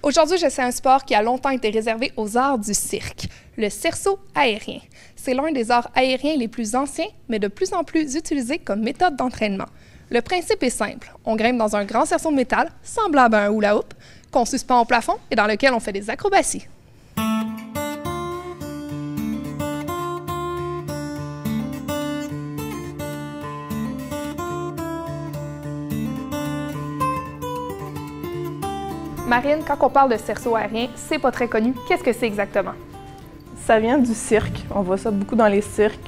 Aujourd'hui, j'essaie un sport qui a longtemps été réservé aux arts du cirque, le cerceau aérien. C'est l'un des arts aériens les plus anciens, mais de plus en plus utilisé comme méthode d'entraînement. Le principe est simple. On grimpe dans un grand cerceau de métal, semblable à un hula hoop, qu'on suspend au plafond et dans lequel on fait des acrobaties. Marine, quand on parle de cerceau aérien, c'est pas très connu. Qu'est-ce que c'est exactement? Ça vient du cirque. On voit ça beaucoup dans les cirques,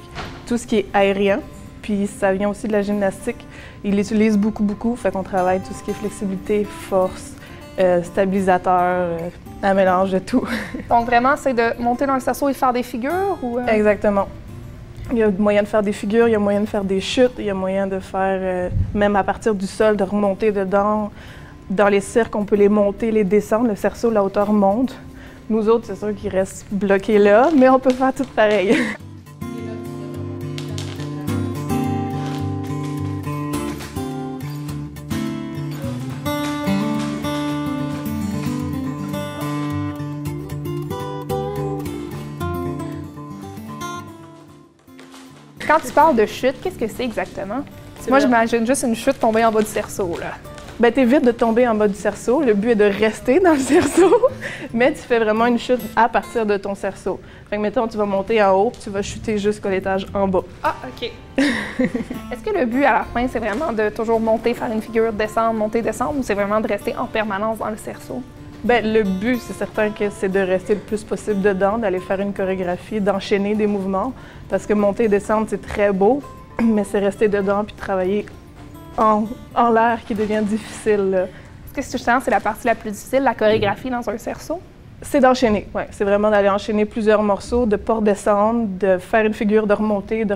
tout ce qui est aérien. Puis ça vient aussi de la gymnastique. Ils l'utilisent beaucoup. Fait qu'on travaille tout ce qui est flexibilité, force, stabilisateur, un mélange de tout. Donc vraiment, c'est de monter dans le cerceau et de faire des figures? Ou Exactement. Il y a moyen de faire des figures, il y a moyen de faire des chutes, il y a moyen de faire, même à partir du sol, de remonter dedans. Dans les cirques, on peut les monter, les descendre. Le cerceau, la hauteur monte. Nous autres, c'est sûr qu'ils restent bloqués là, mais on peut faire tout pareil. Quand tu parles de chute, qu'est-ce que c'est exactement? Moi, j'imagine juste une chute tombée en bas du cerceau, là. Ben, t'évites de tomber en bas du cerceau. Le but est de rester dans le cerceau, mais tu fais vraiment une chute à partir de ton cerceau. Fait que, mettons, tu vas monter en haut, puis tu vas chuter jusqu'à l'étage en bas. Ah, OK. Est-ce que le but, à la fin, c'est vraiment de toujours monter, faire une figure, descendre, monter, descendre, ou c'est vraiment de rester en permanence dans le cerceau? Ben, le but, c'est certain que c'est de rester le plus possible dedans, d'aller faire une chorégraphie, d'enchaîner des mouvements, parce que monter et descendre, c'est très beau, mais c'est rester dedans puis travailler en l'air qui devient difficile. Est-ce que c'est la partie la plus difficile, la chorégraphie dans un cerceau? C'est d'enchaîner, oui. C'est vraiment d'aller enchaîner plusieurs morceaux, de pas redescendre, de faire une figure, de remonter, de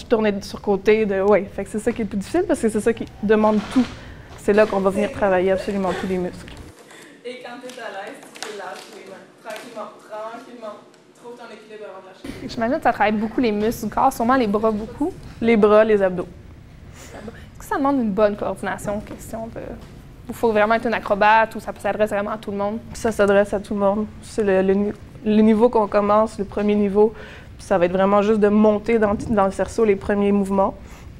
tourner sur côté, oui. Fait que c'est ça qui est le plus difficile parce que c'est ça qui demande tout. C'est là qu'on va venir travailler absolument tous les muscles. Et quand tu es à l'aise, tu lâches les mains. Tranquillement. Trouve ton équilibre avant de lâcher. J'imagine que ça travaille beaucoup les muscles du corps, sûrement les bras beaucoup. Les bras, les abdos. Est-ce que ça demande une bonne coordination, question de... Il faut vraiment être un acrobate ou ça s'adresse vraiment à tout le monde? Ça s'adresse à tout le monde. C'est le niveau qu'on commence, le premier niveau. Puis ça va être vraiment juste de monter dans le cerceau les premiers mouvements.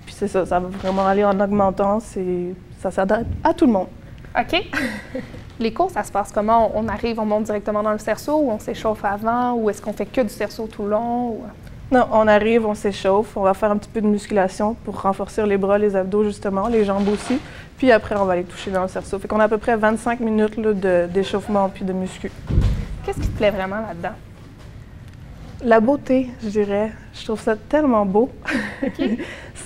Puis c'est ça, ça va vraiment aller en augmentant. Ça s'adresse à tout le monde. OK. Les cours, ça se passe comment? On arrive, on monte directement dans le cerceau ou on s'échauffe avant? Ou est-ce qu'on fait que du cerceau tout le long? Ou... Non, on arrive, on s'échauffe, on va faire un petit peu de musculation pour renforcer les bras, les abdos justement, les jambes aussi. Puis après, on va aller toucher dans le cerceau. Fait qu'on a à peu près 25 minutes d'échauffement puis de muscu. Qu'est-ce qui te plaît vraiment là-dedans? La beauté, je dirais. Je trouve ça tellement beau. Okay.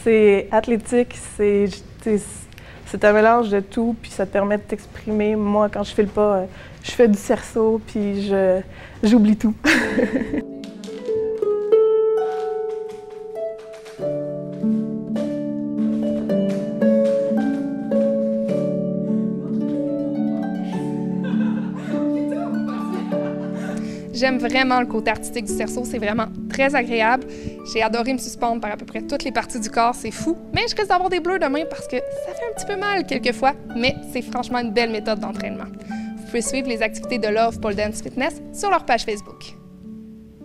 C'est athlétique, c'est un mélange de tout, puis ça te permet de t'exprimer. Moi, quand je file pas, je fais du cerceau, puis j'oublie tout. J'aime vraiment le côté artistique du cerceau, c'est vraiment très agréable. J'ai adoré me suspendre par à peu près toutes les parties du corps, c'est fou. Mais je risque d'avoir des bleus demain parce que ça fait un petit peu mal quelquefois, mais c'est franchement une belle méthode d'entraînement. Vous pouvez suivre les activités de Love Pole Dance Fitness sur leur page Facebook.